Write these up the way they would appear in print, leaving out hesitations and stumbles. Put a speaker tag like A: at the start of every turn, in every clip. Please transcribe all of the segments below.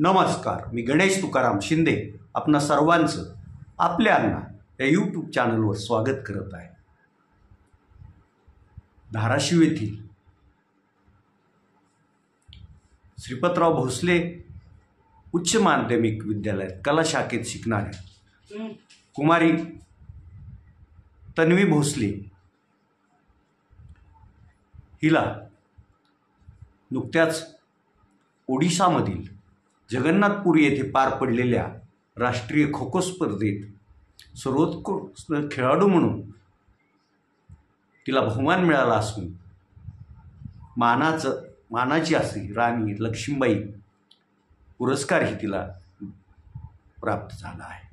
A: नमस्कार, मी गणेश तुकाराम शिंदे आपणा सर्वांचं आपल्या अण्णा या यूट्यूब चॅनलवर स्वागत करत आहे। धाराशिव येथील श्रीपतराव भोसले उच्च माध्यमिक विद्यालयात कला शाखेत शिकणाऱ्या कुमारी तन्वी भोसले हिला नुकत्याच ओडिशामधील जगन्नाथपुरी येथे पार पडलेल्या राष्ट्रीय खो खो स्पर्धेत सर्वोत्कृष्ट खेळाडू म्हणून तिला बहुमान मिळाला असून मानाची अशी राणी लक्ष्मीबाई पुरस्कारही तिला प्राप्त झाला आहे।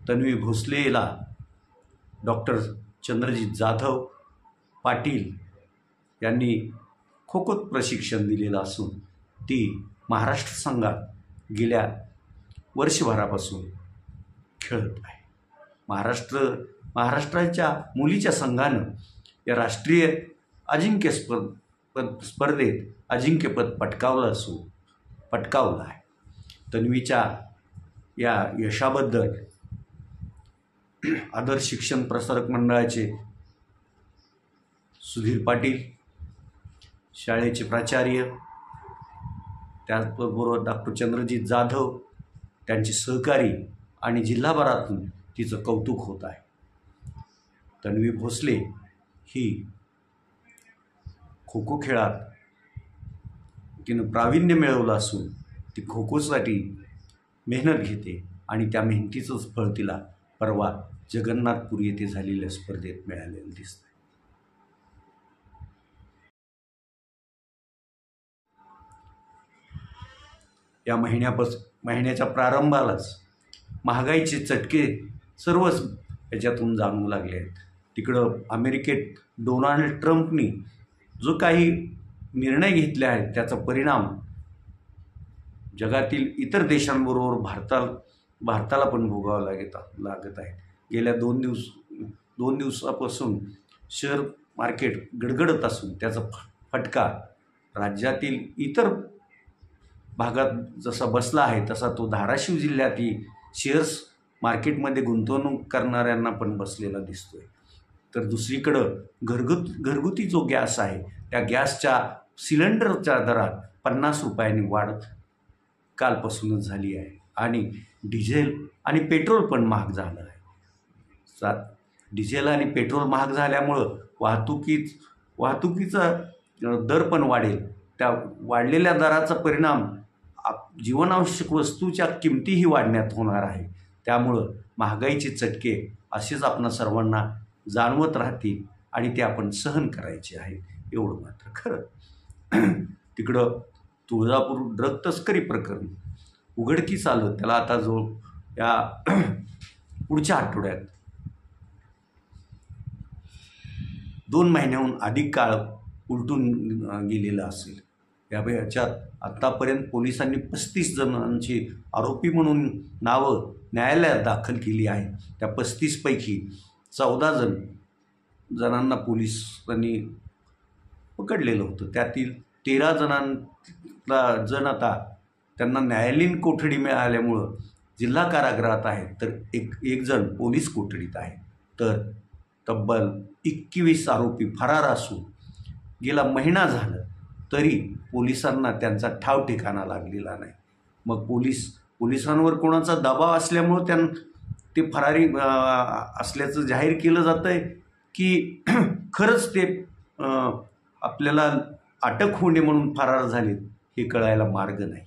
A: तन्वी भोसलेला डॉक्टर चंद्रजीत जाधव पाटील यांनी खो खो प्रशिक्षण दिलेलं असून ती महाराष्ट्र संघात गेल्या वर्षभरापासून खेळत आहे। महाराष्ट्राच्या मुलीच्या संघानं या राष्ट्रीय स्पर्धेत अजिंक्यपद पटकावलं आहे। तन्वीच्या या यशाबद्दल आदर्श शिक्षण प्रसारक मंडळाचे सुधीर पाटील, शाळेचे प्राचार्य, त्याचबरोबर डॉक्टर चंद्रजीत जाधव, त्यांचे सहकारी आणि जिल्हाभरातून तिचं कौतुक होत आहे। तन्वी भोसले ही खो खो खेळात तिनं प्रावीण्य मिळवलं असून ती खो खोसाठी मेहनत घेते आणि त्या मेहनतीचंच फळ तिला परवा जगन्नाथपुरी येथे झालेल्या स्पर्धेत मिळालेलं दिसतं। या महिन्याच्या प्रारंभालाच महागाईचे चटके सर्वच याच्यातून जाणवू लागले आहेत। तिकडं अमेरिकेत डोनाल्ड ट्रम्पनी जो काही निर्णय घेतले आहेत त्याचा परिणाम जगातील इतर देशांबरोबर भारताला पण भोगावा लागत आहे। गेल्या दोन दिवसापासून शेअर मार्केट गडगडत असून त्याचा फटका राज्यातील इतर भागात जसा बसला आहे तसा तो धाराशिव जिल्ह्यातील शेअर्स मार्केटमध्ये गुंतवणूक करणाऱ्यांना पण बसलेला दिसतोय। तर दुसरीकडं घरगुती जो गॅस आहे त्या गॅसच्या सिलेंडरच्या दरात 50 रुपयांनी वाढ कालपासूनच झाली आहे आणि डिझेल आणि पेट्रोल पण महाग झालं आहे। डिझेल आणि पेट्रोल महाग झाल्यामुळं वाहतुकीचा दर पण वाढेल। त्या वाढलेल्या दराचा परिणाम जीवनावश्यक वस्तूच्या किमतीही वाढण्यात होणार आहे। त्यामुळं महागाईचे चटके असेच आपणा सर्वांना जाणवत राहतील आणि ते आपण सहन करायचे आहे, एवढं मात्र खरं। तिकडं तुळजापूर ड्रग तस्करी प्रकरण उघडकीस आलं, त्याला आता या पुढच्या आठवड्यात 2 महिन्याहून अधिक काळ उलटून गेलेला असेल। याच्यात आत्तापर्यंत पोलिसांनी 35 जणांची आरोपी म्हणून नावं न्यायालयात दाखल केली आहे। त्या 35 पैकी 14 जणांना पोलिसांनी पकडलेलं होतं। त्यातील 13 जण आता त्यांना न्यायालयीन कोठडी मिळाल्यामुळं जिल्हा कारागृहात आहे, तर एक जण पोलीस कोठडीत आहे। तर तब्बल 21 आरोपी फरार असून गेला महिना झाला तरी पोलिसांना त्यांचा ठाव ठिकाणा लागलेला नाही। मग पोलिसांवर कोणाचा दबाव असल्यामुळं ते फरारी असल्याचं जाहीर केलं जातं आहे की खरंच ते आपल्याला अटक होणे म्हणून फरार झालेत हे कळायला मार्ग नाही।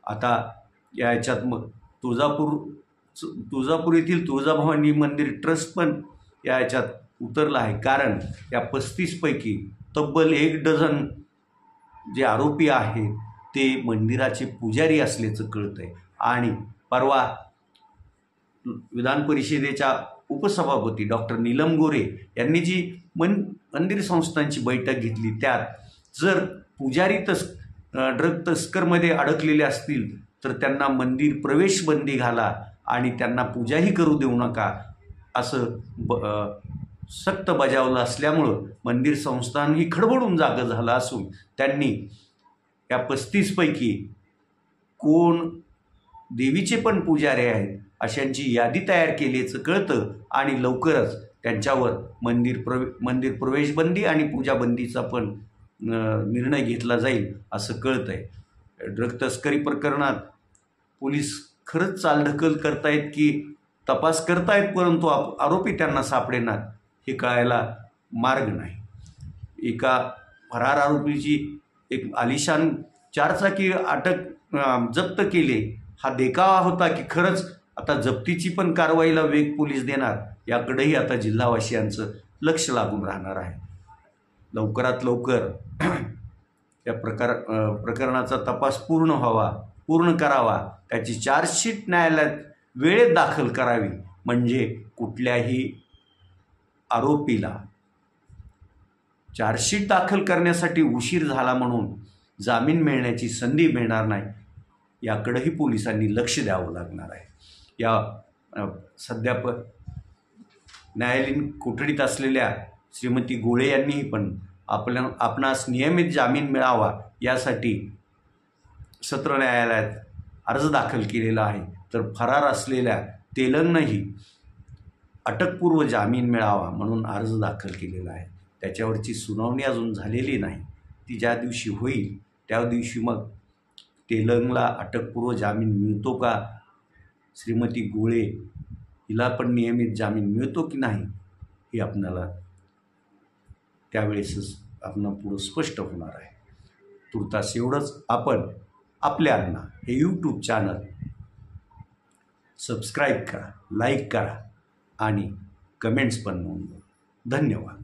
A: आता याच्यात मग तुळजापूर येथील तुळजाभवानी मंदिर ट्रस्ट पण याच्यात उतरला आहे, कारण या 35 पैकी तब्बल 1 डझन जे आरोपी आहेत ते मंदिराचे पुजारी असल्याचं कळतं आहे। आणि परवा विधान परिषदेच्या उपसभापती डॉक्टर नीलम गोरे यांनी जी मंदिर संस्थांची बैठक घेतली त्यात जर पुजारी ड्रग तस्करमध्ये अडकलेले असतील तर त्यांना मंदिर प्रवेश बंदी घाला आणि त्यांना पूजाही करू देऊ नका असं सक्त बजावलं असल्यामुळं मंदिर संस्थानही खडबडून जागं झालं असून त्यांनी या 35 पैकी कोण देवीचे पण पुजारी आहेत अशांची यादी तयार केल्याचं कळतं आणि लवकरच त्यांच्यावर मंदिर प्रवेशबंदी आणि पूजाबंदीचा पण निर्णय घेतला जाईल असं कळतं आहे. ड्रग तस्करी प्रकरणात पोलीस खरंच चालढकल करतायत की तपास करतायत, परंतु आरोपी त्यांना सापडेनात हे कळायला मार्ग नाही. एका फरार आरोपीची एक आलिशान 4 चाकी जप्त केले हा देखावा होता की खरंच आता जप्तीची पण कारवाईला वेग पोलीस देणार याकडेही आता जिल्हावासियांचं लक्ष लागून राहणार आहे. लवकरात लवकर या प्रकरणाचा तपास पूर्ण करावा, त्याची चार्जशीट न्यायालयात वेळेत दाखल करावी, म्हणजे कुठल्याही आरोपीला चार्जशीट दाखल करण्यासाठी उशीर झाला म्हणून जामीन मिळण्याची संधी मिळणार नाही. याकडेही पोलिसांनी लक्ष द्यावं लागणार आहे. या सध्या न्यायालयीन कोठडीत असलेल्या श्रीमती गोळे यांनीही पण आपणास नियमित जामीन मिळावा यासाठी सत्र न्यायालयात अर्ज दाखल केलेला आहे. तर फरार असलेल्या तेलंगनंही अटकपूर्व जामीन मिळावा म्हणून अर्ज दाखल केलेला आहे. त्याच्यावरची सुनावणी अजून झालेली नाही. ती ज्या दिवशी होईल त्या दिवशी मग तेलंगला अटकपूर्व जामीन मिळतो का, श्रीमती गोळे हिला पण नियमित जामीन मिळतो की नाही हे आपल्याला त्यावेळेसच पुढं स्पष्ट होणार आहे. तुर्तास एवढंच. आपण आपल्या अण्णा हे यूट्यूब चॅनल सबस्क्राईब करा, लाईक करा आणि कमेंट्स पण नोंदवा. धन्यवाद.